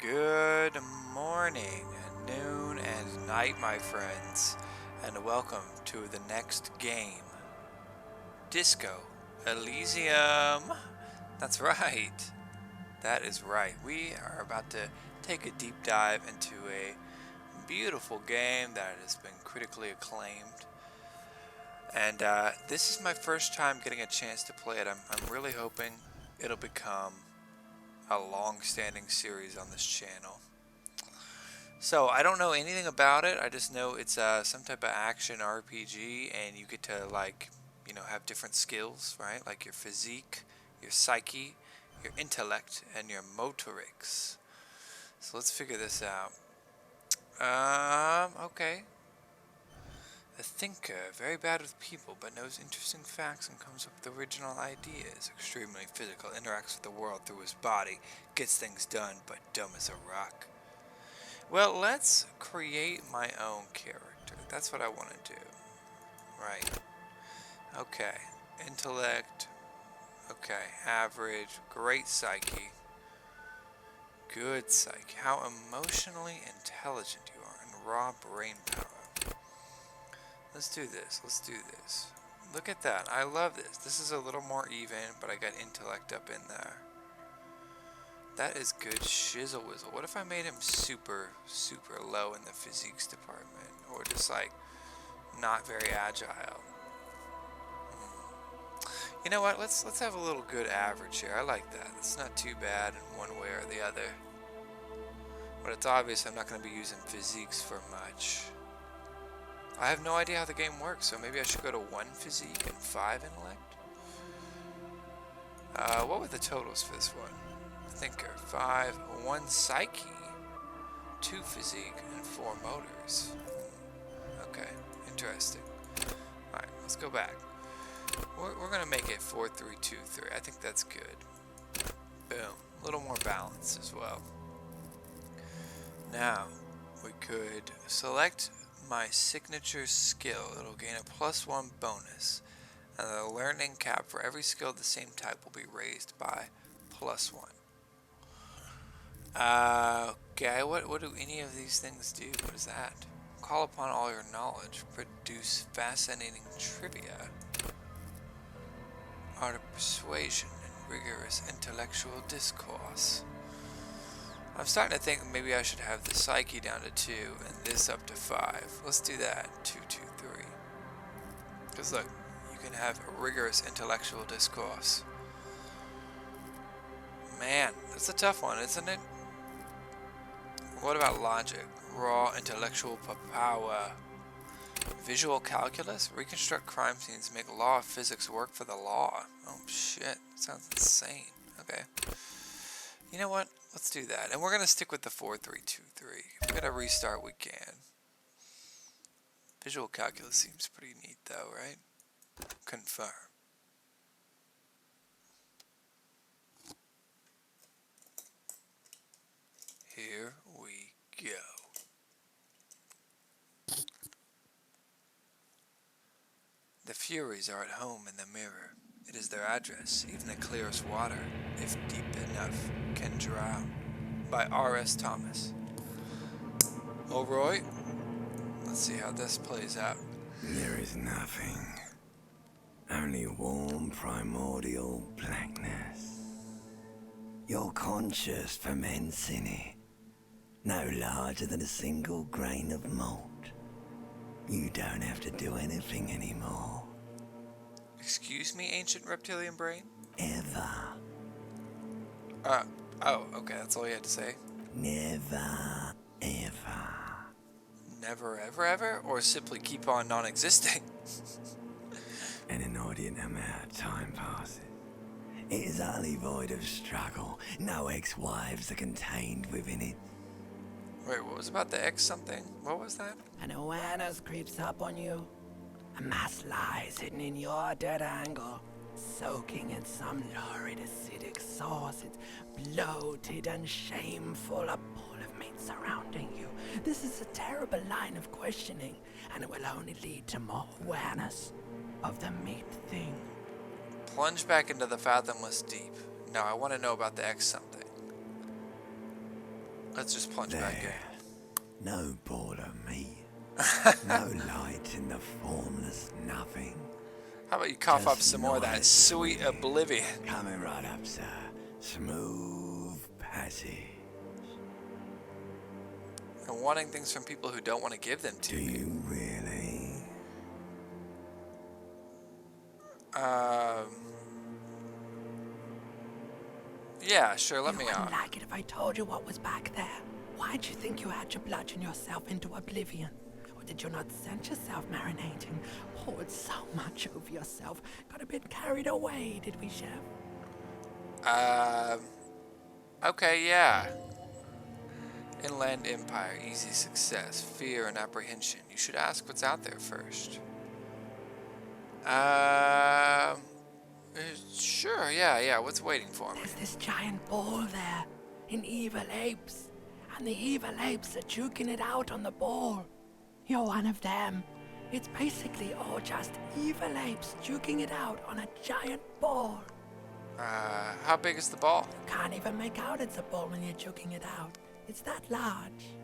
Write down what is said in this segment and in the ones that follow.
Good morning, noon, and night, my friends, and welcome to the next game, Disco Elysium. That's right. That is right. We are about to take a deep dive into a beautiful game that has been critically acclaimed. And this is my first time getting a chance to play it. I'm really hoping it'll become a long-standing series on this channel. So I don't know anything about it. I just know it's some type of action RPG, and you get to have different skills, right? Like your physique, your psyche, your intellect, and your motorics. So let's figure this out. Okay. A thinker, very bad with people, but knows interesting facts and comes up with original ideas. Extremely physical, interacts with the world through his body, gets things done, but dumb as a rock. Well, let's create my own character. That's what I want to do. Right. Okay. Intellect. Okay. Average. Great psyche. Good psyche. How emotionally intelligent you are and raw brain power. Let's do this. Let's do this. Look at that. I love this. This is a little more even, but I got intellect up in there. That is good shizzle whizzle. What if I made him super, super low in the physiques department? Or just like not very agile? You know what? Let's have a little good average here. I like that. It's not too bad in one way or the other. But it's obvious I'm not going to be using physiques for much. I have no idea how the game works, so maybe I should go to 1 physique and 5 intellect? What were the totals for this one? Thinker, 5, 1 psyche, 2 physique, and 4 motors. Okay, interesting. Alright, let's go back. We're gonna make it 4, 3, 2, 3. I think that's good. Boom. A little more balance as well. Now, we could select my signature skill. It'll gain a +1 bonus. And the learning cap for every skill of the same type will be raised by +1. Okay, what do any of these things do? What is that? Call upon all your knowledge. Produce fascinating trivia. Art of persuasion and rigorous intellectual discourse. I'm starting to think maybe I should have the psyche down to 2 and this up to 5. Let's do that. 2, 2, 3. Because look, you can have a rigorous intellectual discourse. Man, that's a tough one, isn't it? What about logic? Raw intellectual power. Visual calculus? Reconstruct crime scenes, make law of physics work for the law. Oh shit, that sounds insane. Okay. You know what? Let's do that. And we're going to stick with the 4, 3, 2, 3. If we're going to restart, we can. Visual calculus seems pretty neat though, right? Confirm. Here we go. The Furies are at home in the mirror. It is their address, even the clearest water, if deep enough, can drown. By R.S. Thomas. Alright, let's see how this plays out. There is nothing. Only warm primordial blackness. Your conscious ferments in it. No larger than a single grain of malt. You don't have to do anything anymore. Excuse me, ancient reptilian brain? Ever. Oh, okay, that's all you had to say? Never, ever. Never, ever, ever? Or simply keep on non-existing? An inordinate amount of time passes. It is utterly void of struggle. No ex-wives are contained within it. Wait, what was about the X something? What was that? An awareness creeps up on you. A mass lies hidden in your dead angle, soaking in some lurid acidic sauce. It's bloated and shameful, a pool of meat surrounding you. This is a terrible line of questioning, and it will only lead to more awareness of the meat thing. Plunge back into the fathomless deep. Now I want to know about the X something. Let's just plunge back There. in. No border, me. No light in the formless nothing. How about you cough up Just some more of that knowledge sweet within. oblivion? Coming right up, sir. Smooth passage. And wanting things from people who don't want to give them to Do me. you really? Yeah, sure, let You me wouldn't on. like it if I told you what was back there. Why'd you think you had to bludgeon yourself into oblivion? Or did you not sense yourself marinating? Poured so much over yourself. Got a bit carried away, did we, Chef? Okay, yeah. Inland Empire, easy success, fear and apprehension. You should ask what's out there first. Sure, yeah, what's waiting for me? There's this giant ball there, in evil apes. And the evil apes are juking it out on the ball. You're one of them. It's basically all just evil apes juking it out on a giant ball. How big is the ball? You can't even make out it's a ball when you're juking it out. It's that large.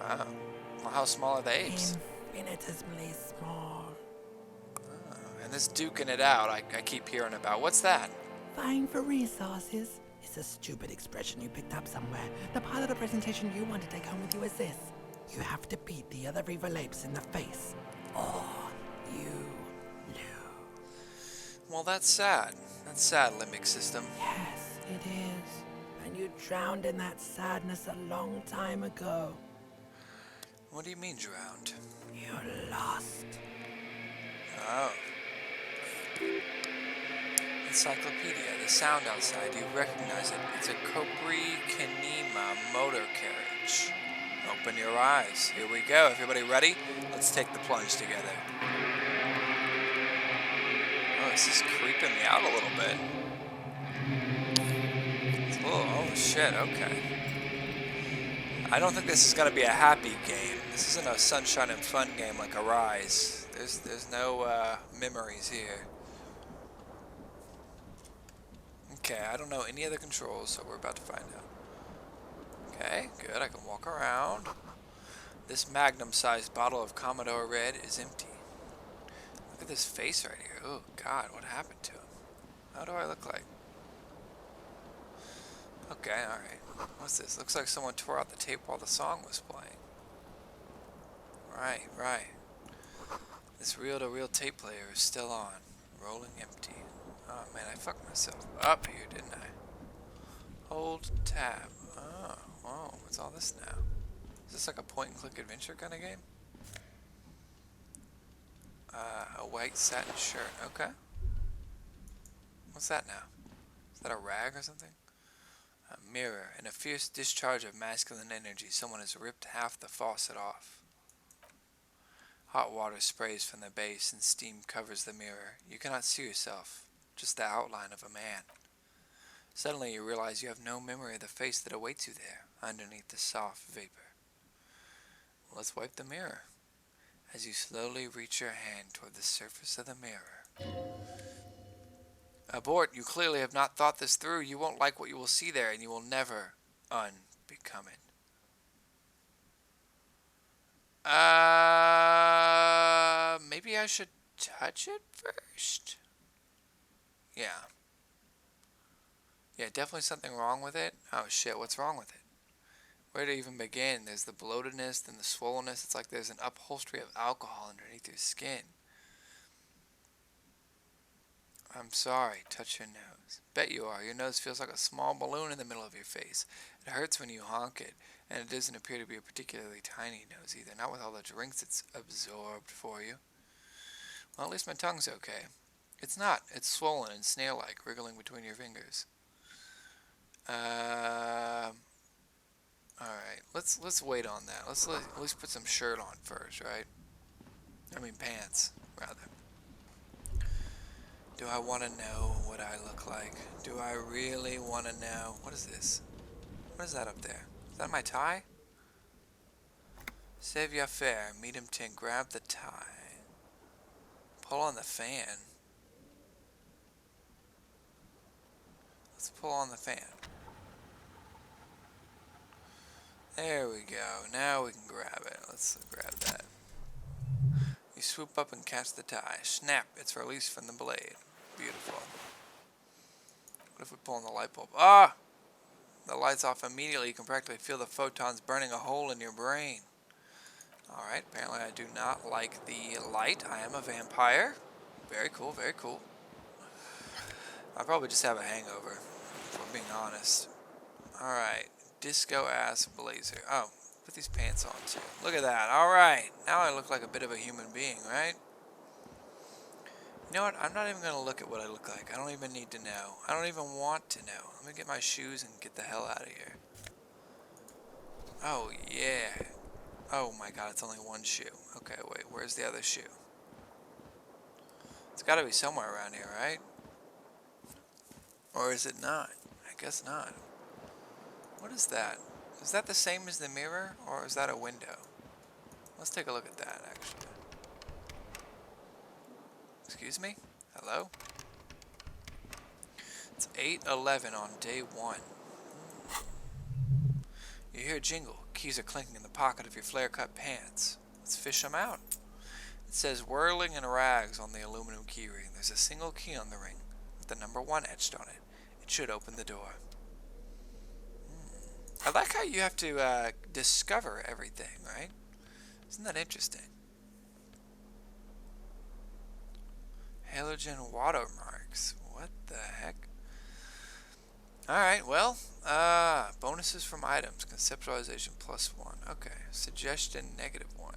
Oh. Well, how small are the apes? Infinitesimally small. And this duking it out I keep hearing about. What's that? Vying for resources. It's a stupid expression you picked up somewhere. The part of the presentation you want to take home with you is this. You have to beat the other evil apes in the face, or you lose. Well, that's sad. That's sad, limbic system. Yes, it is. And you drowned in that sadness a long time ago. What do you mean drowned? You lost. Oh. Encyclopedia, the sound outside, you recognize it. It's a Copri Kanema motor carriage. Open your eyes. Here we go. Everybody ready? Let's take the plunge together. Oh, this is creeping me out a little bit. Oh shit, okay. I don't think this is going to be a happy game. This isn't a sunshine and fun game like Arise. There's no memories here. Okay, I don't know any other controls, so we're about to find out. Okay, good, I can walk around. This magnum-sized bottle of Commodore Red is empty. Look at this face right here. Oh god, what happened to him? How do I look like? Okay, alright. What's this? Looks like someone tore out the tape while the song was playing. Right. This reel-to-reel tape player is still on. Rolling empty. Oh man, I fucked myself up here, didn't I? Hold tab. Oh, whoa, what's all this now? Is this like a point-and-click adventure kind of game? A white satin shirt. Okay. What's that now? Is that a rag or something? A mirror. In a fierce discharge of masculine energy, someone has ripped half the faucet off. Hot water sprays from the base and steam covers the mirror. You cannot see yourself, just the outline of a man. Suddenly you realize you have no memory of the face that awaits you there, underneath the soft vapor. Let's wipe the mirror. As you slowly reach your hand toward the surface of the mirror. Abort, you clearly have not thought this through. You won't like what you will see there, and you will never unbecome it. Maybe I should touch it first? Yeah. Yeah, definitely something wrong with it. Oh shit, what's wrong with it? Where to even begin? There's the bloatedness, then the swollenness. It's like there's an upholstery of alcohol underneath your skin. I'm sorry, touch your nose. Bet you are. Your nose feels like a small balloon in the middle of your face. It hurts when you honk it, and it doesn't appear to be a particularly tiny nose either. Not with all the drinks it's absorbed for you. Well, at least my tongue's okay. It's not. It's swollen and snail-like, wriggling between your fingers. Alright, let's wait on that. Let's at least put some shirt on first, right? I mean pants, rather. Do I want to know what I look like? Do I really want to know? What is this? What is that up there? Is that my tie? Savior fair, medium tint, grab the tie. Pull on the fan. Let's pull on the fan. There we go. Now we can grab it. Let's grab that. You swoop up and catch the tie. Snap! It's released from the blade. Beautiful. What if we pull on the light bulb? Ah! The light's off immediately. You can practically feel the photons burning a hole in your brain. Alright, apparently I do not like the light. I am a vampire. Very cool, very cool. I probably just have a hangover, if we're being honest. Alright, disco ass blazer. Oh, put these pants on too. Look at that. Alright, now I look like a bit of a human being, right? You know what? I'm not even going to look at what I look like. I don't even need to know. I don't even want to know. Let me get my shoes and get the hell out of here. Oh, yeah. Oh my god, it's only one shoe. Okay, wait, where's the other shoe? It's got to be somewhere around here, right? Or is it not? I guess not. What is that? Is that the same as the mirror, or is that a window? Let's take a look at that, actually. Excuse me? Hello? It's 8:11 on day 1. You hear a jingle. Keys are clinking in the pocket of your flare-cut pants. Let's fish them out. It says whirling in rags on the aluminum keyring. There's a single key on the ring with the number 1 etched on it. It should open the door. I like how you have to discover everything, right? Isn't that interesting? Halogen watermarks. What the heck? Alright, well, bonuses from items. Conceptualization +1. Okay. Suggestion -1.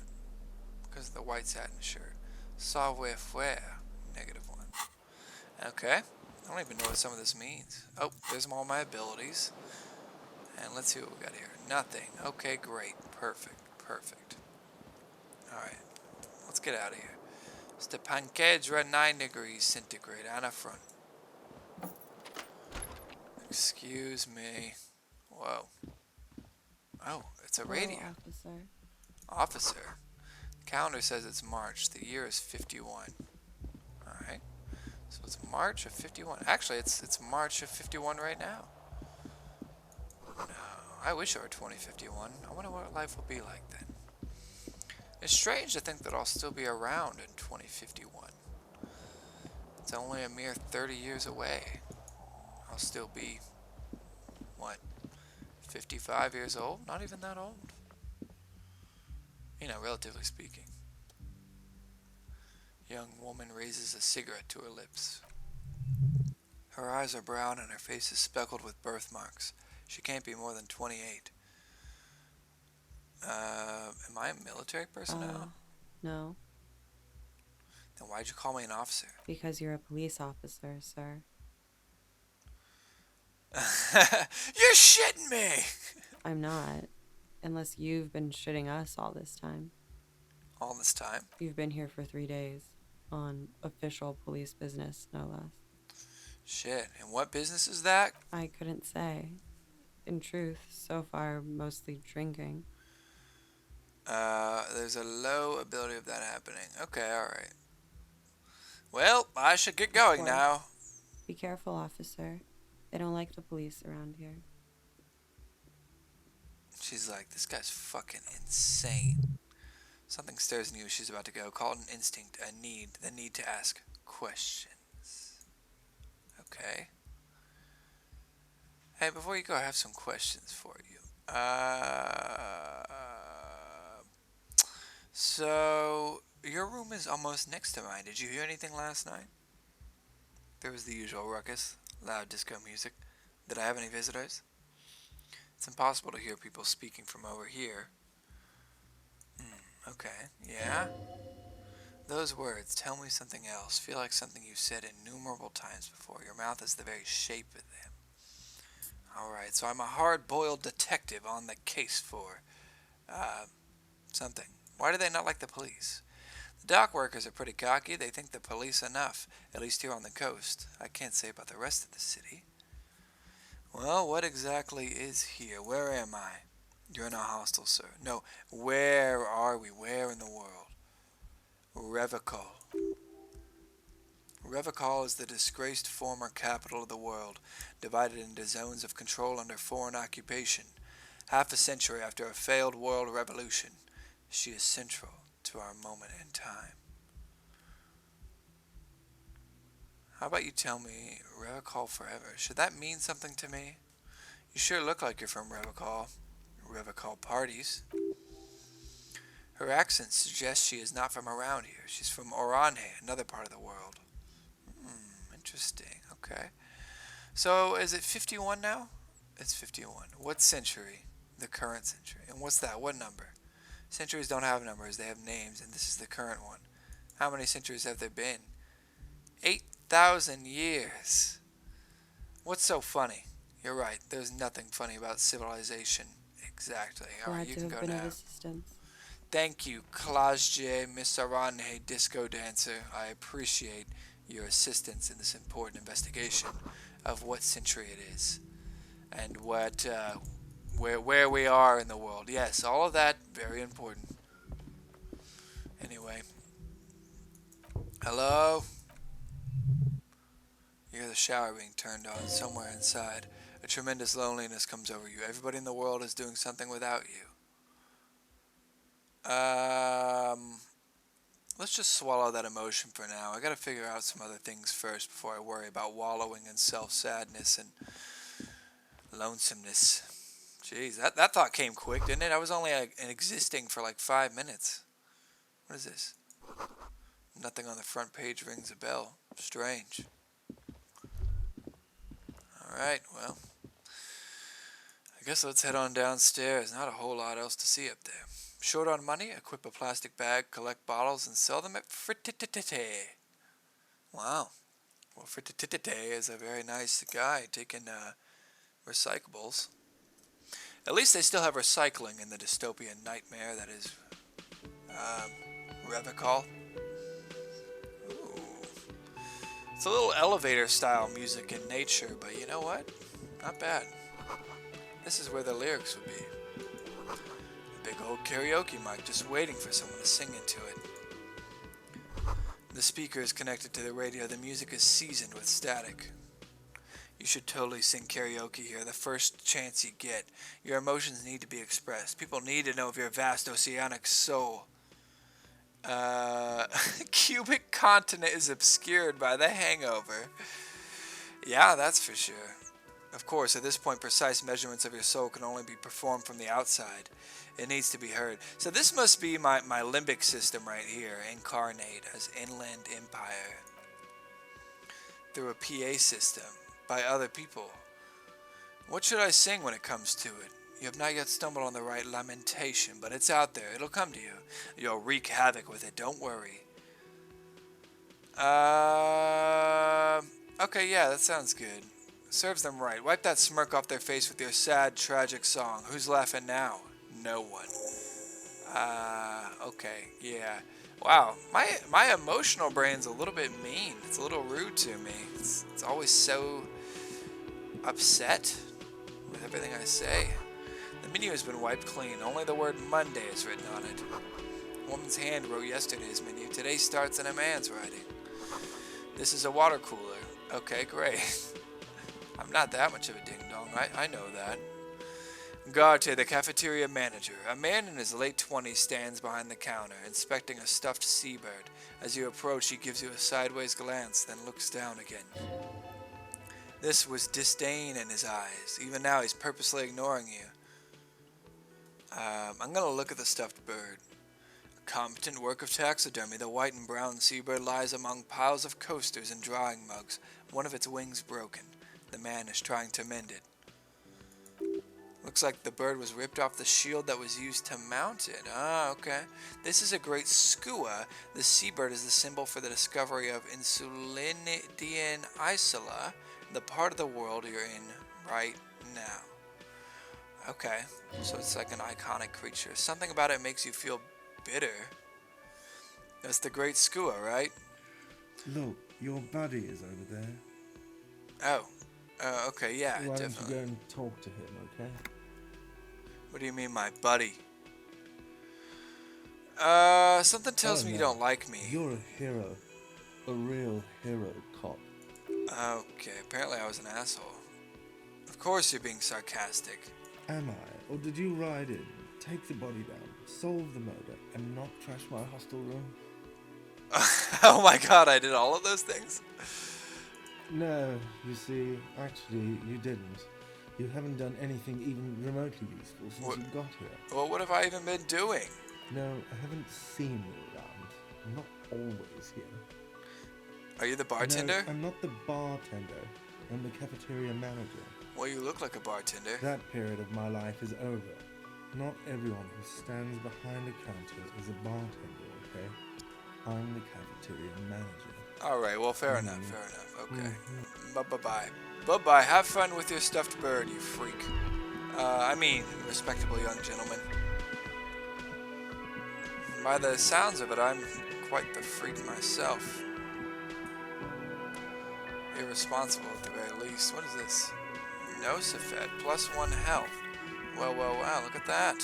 Because of the white satin shirt. Savoir-faire -1. Okay. I don't even know what some of this means. Oh, there's all my abilities. And let's see what we got here. Nothing. Okay, great. Perfect. Perfect. Alright. Let's get out of here. Stepankedra 9 degrees centigrade on a front. Excuse me. Whoa. Oh, it's a radio. Hello, officer. Officer. Calendar says it's March. The year is 51. Alright. So it's March of 51. Actually, it's March of 51 right now. No. I wish it were 2051. I wonder what life will be like then. It's strange to think that I'll still be around in 2051. It's only a mere 30 years away. I'll still be, what, 55 years old? Not even that old. You know, relatively speaking. Young woman raises a cigarette to her lips. Her eyes are brown and her face is speckled with birthmarks. She can't be more than 28. Am I a military personnel? No, Then why'd you call me an officer? because you're a police officer, sir. You're shitting me! I'm not. Unless you've been shitting us all this time. All this time? You've been here for 3 days. On official police business, no less. Shit, and what business is that? I couldn't say. In truth, so far, mostly drinking. There's a low ability of that happening. Okay, alright. Well, I should get going course. now. Be careful, officer. They don't like the police around here. She's like, this guy's fucking insane. Something stirs in you as she's about to go. Call it an instinct, a need, the need to ask questions. Okay. Hey, before you go, I have some questions for you. So, your room is almost next to mine. Did you hear anything last night? There was the usual ruckus, loud disco music. Did I have any visitors? It's impossible to hear people speaking from over here. Okay, yeah? Those words, tell me something else, feel like something you've said innumerable times before. Your mouth is the very shape of them. Alright, so I'm a hard-boiled detective on the case for, something. Why do they not like the police? The dock workers are pretty cocky. They think the police enough, at least here on the coast. I can't say about the rest of the city. Well, what exactly is here? Where am I? You're in a hostel, sir. No, where are we? Where in the world? Revachol. Revachol is the disgraced former capital of the world, divided into zones of control under foreign occupation. Half a century after a failed world revolution, she is central to our moment in time. How about you tell me Revacol forever? Should that mean something to me? You sure look like you're from Revacol. Revacol parties. Her accent suggests she is not from around here. She's from Oranhe, another part of the world. Interesting. Okay. So, is it 51 now? It's 51. What century? The current century. And what's that? What number? Centuries don't have numbers, they have names, and this is the current one. How many centuries have there been? 8,000 years. What's so funny? You're right, there's nothing funny about civilization. Exactly. Alright, Glad you to can have go been now. of assistance. Thank you, Klajje Misaranhe Disco Dancer. I appreciate your assistance in this important investigation of what century it is and where we are in the world. Yes, all of that very important. Anyway, hello. You hear the shower being turned on somewhere inside. A tremendous loneliness comes over you. Everybody in the world is doing something without you. Let's just swallow that emotion for now. I gotta figure out some other things first before I worry about wallowing in self-sadness and lonesomeness. Jeez, that thought came quick, didn't it? I was only existing for like 5 minutes. What is this? Nothing on the front page rings a bell. Strange. Alright, well, I guess let's head on downstairs. Not a whole lot else to see up there. Short on money, equip a plastic bag, collect bottles, and sell them at Frititite. Wow. Well, Frititite is a very nice guy taking recyclables. At least they still have recycling in the dystopian nightmare that is Revacol. Ooh. It's a little elevator style music in nature, but you know what? Not bad. This is where the lyrics would be. A big old karaoke mic just waiting for someone to sing into it. The speaker is connected to the radio. The music is seasoned with static. You should totally sing karaoke here the first chance you get. Your emotions need to be expressed. People need to know of your vast oceanic soul. Cubic continent is obscured by the hangover. Yeah, that's for sure. Of course, at this point, precise measurements of your soul can only be performed from the outside. It needs to be heard. So this must be my limbic system right here, incarnate as Inland Empire. Through a PA system, by other people. What should I sing when it comes to it? You have not yet stumbled on the right lamentation, but it's out there. It'll come to you. You'll wreak havoc with it, don't worry. Okay, yeah, that sounds good. Serves them right. Wipe that smirk off their face with your sad, tragic song. Who's laughing now? No one. Okay, yeah. Wow, my emotional brain's a little bit mean. It's a little rude to me. It's always so upset with everything I say. The menu has been wiped clean. Only the word Monday is written on it. A woman's hand wrote yesterday's menu. Today starts in a man's writing. This is a water cooler. Okay, great. I'm not that much of a ding-dong. I know that. Garte, the cafeteria manager. A man in his late 20s stands behind the counter, inspecting a stuffed seabird. As you approach, he gives you a sideways glance, then looks down again. This was disdain in his eyes. Even now, he's purposely ignoring you. I'm gonna look at the stuffed bird. A competent work of taxidermy, the white and brown seabird lies among piles of coasters and drying mugs, one of its wings broken. The man is trying to mend it. Looks like the bird was ripped off the shield that was used to mount it. Ah, okay. This is a great skua. The seabird is the symbol for the discovery of Insulinidian Isola, the part of the world you're in right now. Okay, so it's like an iconic creature. Something about it makes you feel bitter. That's the great skua, right? Look, your buddy is over there. Oh, okay, yeah, Why don't you definitely. go and talk to him, okay? What do you mean, my buddy? Something tells me you don't like me. You're a hero. A real hero, cop. Okay, apparently I was an asshole. Of course you're being sarcastic. Am I? Or did you ride in, take the body down, solve the murder, and not trash my hostel room? Oh my god, I did all of those things? No, you see, actually, you didn't. You haven't done anything even remotely useful since What? you got here. Well, what have I even been doing? No, I haven't seen you around. I'm not always here. Are you the No, bartender? I'm not the bartender. I'm the cafeteria manager. Well, you look like a bartender. That period of my life is over. Not everyone who stands behind a counter is a bartender, okay? I'm the cafeteria manager. Alright, well, fair enough, fair enough. Okay. Bye-bye. Bye-bye. Have fun with your stuffed bird, you freak. I mean, respectable young gentleman. By the sounds of it, I'm quite the freak myself. Irresponsible at the very least. What is this? Nosifed, +1 health. Well, look at that.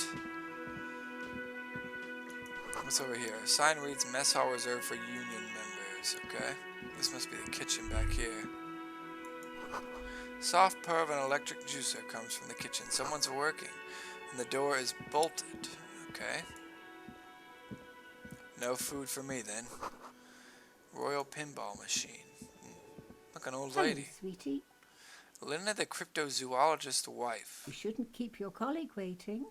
What's over here? A sign reads mess hall reserved for union members. Okay. This must be the kitchen back here. Soft purr of an electric juicer comes from the kitchen. Someone's working. And the door is bolted. Okay. No food for me then. Royal pinball machine. Look, an old lady. Hello, sweetie. Lena, the cryptozoologist's wife. You shouldn't keep your colleague waiting.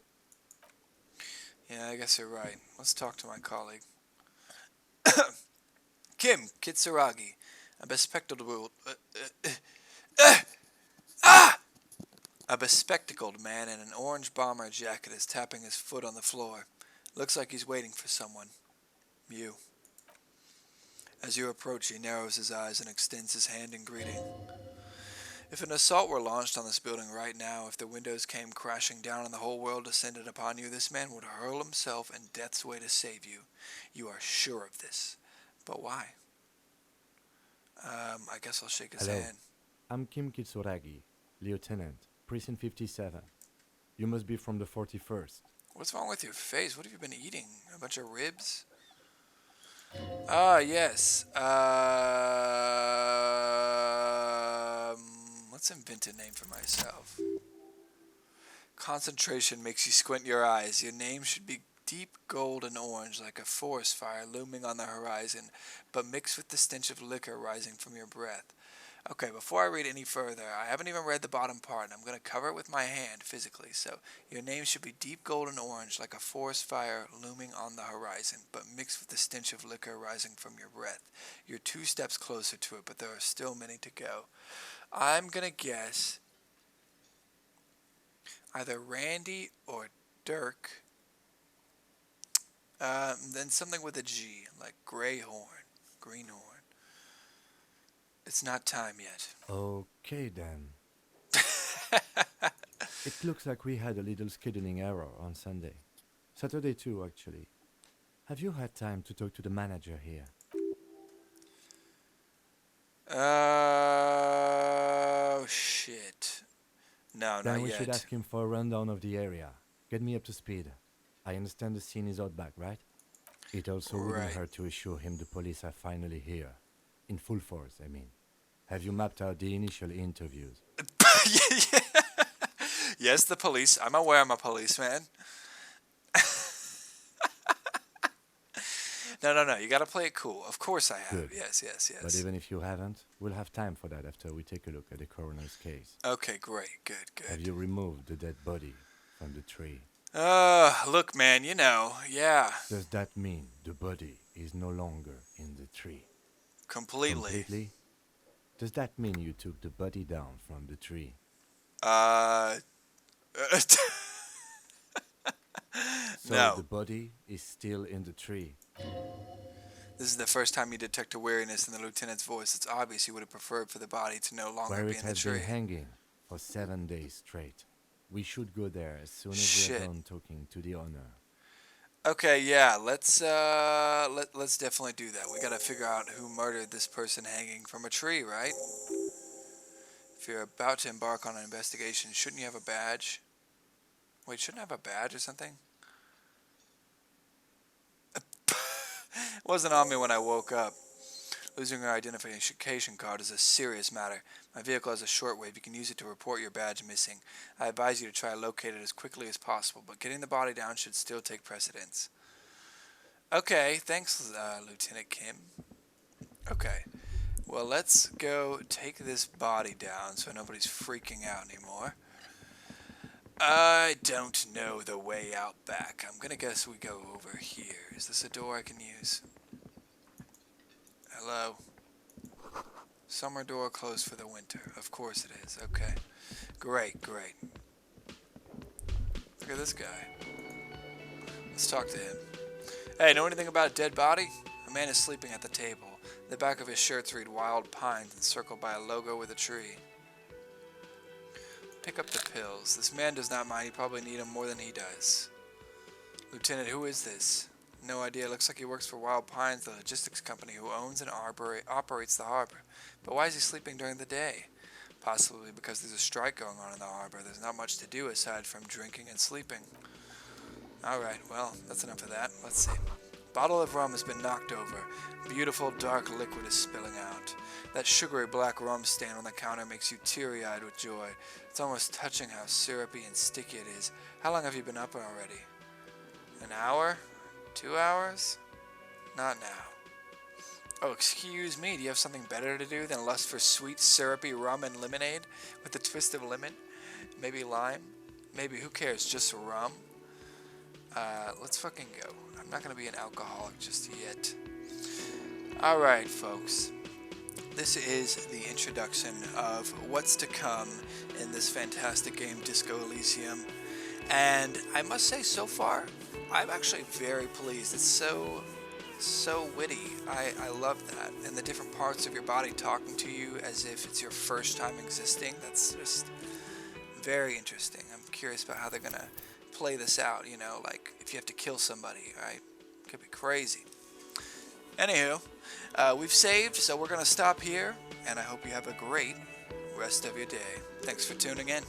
Yeah, I guess you're right. Let's talk to my colleague. Kim Kitsuragi, a bespectacled a bespectacled man in an orange bomber jacket is tapping his foot on the floor. Looks like he's waiting for someone. You. As you approach, he narrows his eyes and extends his hand in greeting. If an assault were launched on this building right now, if the windows came crashing down and the whole world descended upon you, this man would hurl himself in death's way to save you. You are sure of this. But why? I guess I'll shake his Hello. hand. I'm Kim Kitsuragi, Lieutenant, Precinct 57. You must be from the 41st. What's wrong with your face? What have you been eating? A bunch of ribs? Ah, yes. Let's invent a name for myself. Concentration makes you squint your eyes. Your name should be deep gold and orange, like a forest fire looming on the horizon, but mixed with the stench of liquor rising from your breath. Okay, before I read any further, I haven't even read the bottom part, and I'm going to cover it with my hand physically. So, your name should be deep gold and orange, like a forest fire looming on the horizon, but mixed with the stench of liquor rising from your breath. You're 2 steps closer to it, but there are still many to go. I'm going to guess either Randy or Dirk, then something with a G, like Greyhorn, Greenhorn. It's not time yet. Okay then. It looks like we had a little scheduling error on Sunday. Saturday too, actually. Have you had time to talk to the manager here? Oh, shit. No, Then not we yet. should ask him for a rundown of the area. Get me up to speed. I understand the scene is out back, right? It also wouldn't Right. hurt to assure him the police are finally here. In full force, I mean. Have you mapped out the initial interviews? Yes, the police. I'm aware I'm a policeman. No. You gotta play it cool. Of course I have. Good. Yes. But even if you haven't, we'll have time for that after we take a look at the coroner's case. Okay, great. Good. Have you removed the dead body from the tree? Look, man, yeah. Does that mean the body is no longer in the tree? Completely. Completely? Does that mean you took the body down from the tree? So No. the body is still in the tree. This is the first time you detect a weariness in the lieutenant's voice. It's obvious you would have preferred for the body to no longer Where be it in the has tree. been hanging for 7 days straight. We should go there as soon as Shit. we're done talking to the owner. Okay, yeah, let's definitely do that. We gotta figure out who murdered this person hanging from a tree, right? If you're about to embark on an investigation, shouldn't you have a badge? Wait, shouldn't I have a badge or something? It wasn't on me when I woke up. Losing your identification card is a serious matter. My vehicle has a shortwave. You can use it to report your badge missing. I advise you to try to locate it as quickly as possible, but getting the body down should still take precedence. Okay, thanks, Lieutenant Kim. Okay, well, let's go take this body down so nobody's freaking out anymore. I don't know the way out back. I'm gonna guess we go over here. Is this a door I can use? Hello? Summer door closed for the winter. Of course it is. Okay. Great, great. Look at this guy. Let's talk to him. Hey, know anything about a dead body? A man is sleeping at the table. The back of his shirts read Wild Pines, encircled by a logo with a tree. Pick up the pills. This man does not mind. You probably need them more than he does. Lieutenant, who is this? No idea. Looks like he works for Wild Pines, the logistics company who owns and operates the harbor. But why is he sleeping during the day? Possibly because there's a strike going on in the harbor. There's not much to do aside from drinking and sleeping. Alright, well, that's enough of that. Let's see. Bottle of rum has been knocked over. Beautiful dark liquid is spilling out. That sugary black rum stain on the counter makes you teary-eyed with joy. It's almost touching how syrupy and sticky it is. How long have you been up already? An hour? 2 hours? Not now. Oh, excuse me, do you have something better to do than lust for sweet, syrupy rum and lemonade with a twist of lemon? Maybe lime? Maybe, who cares, just rum? Let's fucking go. I'm not gonna be an alcoholic just yet. Alright, folks. This is the introduction of what's to come in this fantastic game, Disco Elysium. And I must say, so far, I'm actually very pleased. It's so witty. I love that. And the different parts of your body talking to you as if it's your first time existing. That's just very interesting. I'm curious about how they're going to play this out, you know, like if you have to kill somebody, right? Could be crazy. Anywho, we've saved, so we're going to stop here, and I hope you have a great rest of your day. Thanks for tuning in.